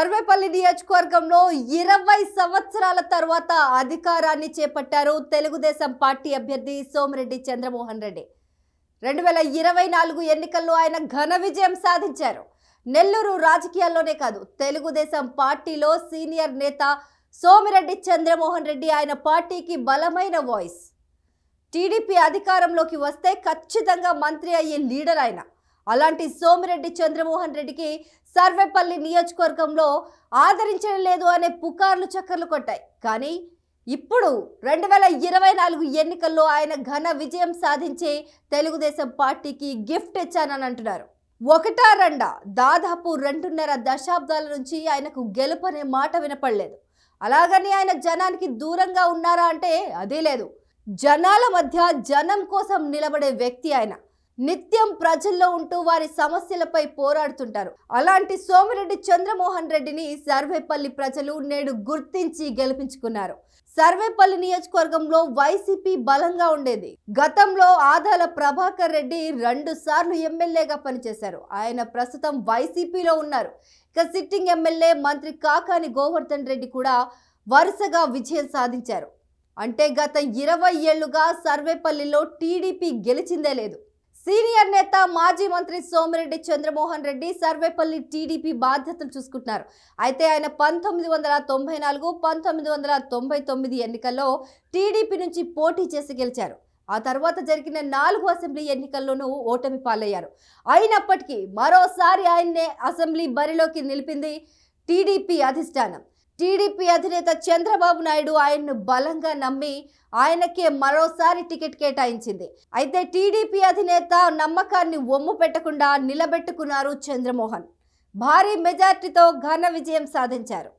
సర్వేపల్లి నియోజకవర్గంలో 20 సంవత్సరాల తర్వాత అధికారాన్ని చేపట్టారు తెలుగుదేశం పార్టీ అభ్యర్థి సోమిరెడ్డి చంద్రమోహన్ రెడ్డి. 2024 ఎన్నికల్లో ఆయన ఘన విజయం సాధించారు. నెల్లూరు రాజకీయాల్లోనే కాదు, తెలుగుదేశం పార్టీలో సీనియర్ నేత సోమిరెడ్డి చంద్రమోహన్ రెడ్డి ఆయన పార్టీకి బలమైన వాయిస్. టీడీపీ అధికారంలోకి వస్తే ఖచ్చితంగా మంత్రి అయ్యే లీడర్ ఆయన. అలాంటి సోమిరెడ్డి చంద్రమోహన్ రెడ్డికి సర్వేపల్లి నియోజకవర్గంలో ఆదరించడం లేదు అనే పుకార్లు చక్కర్లు కొట్టాయి. కానీ ఇప్పుడు 2024 ఎన్నికల్లో ఆయన ఘన విజయం సాధించి తెలుగుదేశం పార్టీకి గిఫ్ట్ ఇచ్చానని అంటున్నారు. ఒకటా రెండా, దాదాపు 2.5 దశాబ్దాల నుంచి ఆయనకు గెలుపనే మాట వినపడలేదు. అలాగని ఆయన జనానికి దూరంగా ఉన్నారా అంటే అదే లేదు. జనాల మధ్య జనం కోసం నిలబడే వ్యక్తి ఆయన. నిత్యం ప్రజల్లో ఉంటూ వారి సమస్యలపై పోరాడుతుంటారు. అలాంటి సోమిరెడ్డి చంద్రమోహన్ రెడ్డిని సర్వేపల్లి ప్రజలు నేడు గుర్తించి గెలిపించుకున్నారు. సర్వేపల్లి నియోజకవర్గంలో వైసీపీ బలంగా ఉండేది. గతంలో ఆదాల ప్రభాకర్ రెడ్డి 2 సార్లు ఎమ్మెల్యేగా పనిచేశారు. ఆయన ప్రస్తుతం వైసీపీలో ఉన్నారు. ఇక సిట్టింగ్ ఎమ్మెల్యే మంత్రి కాకాని గోవర్ధన్ రెడ్డి కూడా వరుసగా విజయం సాధించారు. అంటే గత 20 ఏళ్లుగా సర్వేపల్లిలో టీడీపీ గెలిచిందే లేదు. సీనియర్ నేత మాజీ మంత్రి సోమిరెడ్డి చంద్రమోహన్ రెడ్డి సర్వేపల్లి టీడీపీ బాధ్యతలు చూసుకుంటున్నారు. అయితే ఆయన 1994, 1999 ఎన్నికల్లో టీడీపీ నుంచి పోటీ చేసి గెలిచారు. ఆ తర్వాత జరిగిన 4 అసెంబ్లీ ఎన్నికల్లోనూ ఓటమి పాలయ్యారు. అయినప్పటికీ మరోసారి ఆయన్నే అసెంబ్లీ బరిలోకి నిలిపింది టీడీపీ అధిష్టానం. టీడీపీ అధినేత చంద్రబాబు నాయుడు ఆయన్ను బలంగా నమ్మి ఆయనకే మరోసారి టికెట్ కేటాయించింది. అయితే టీడీపీ అధినేత నమ్మకాన్ని ఒమ్ము పెట్టకుండా నిలబెట్టుకున్నారు చంద్రమోహన్. భారీ మెజార్టీతో ఘన విజయం సాధించారు.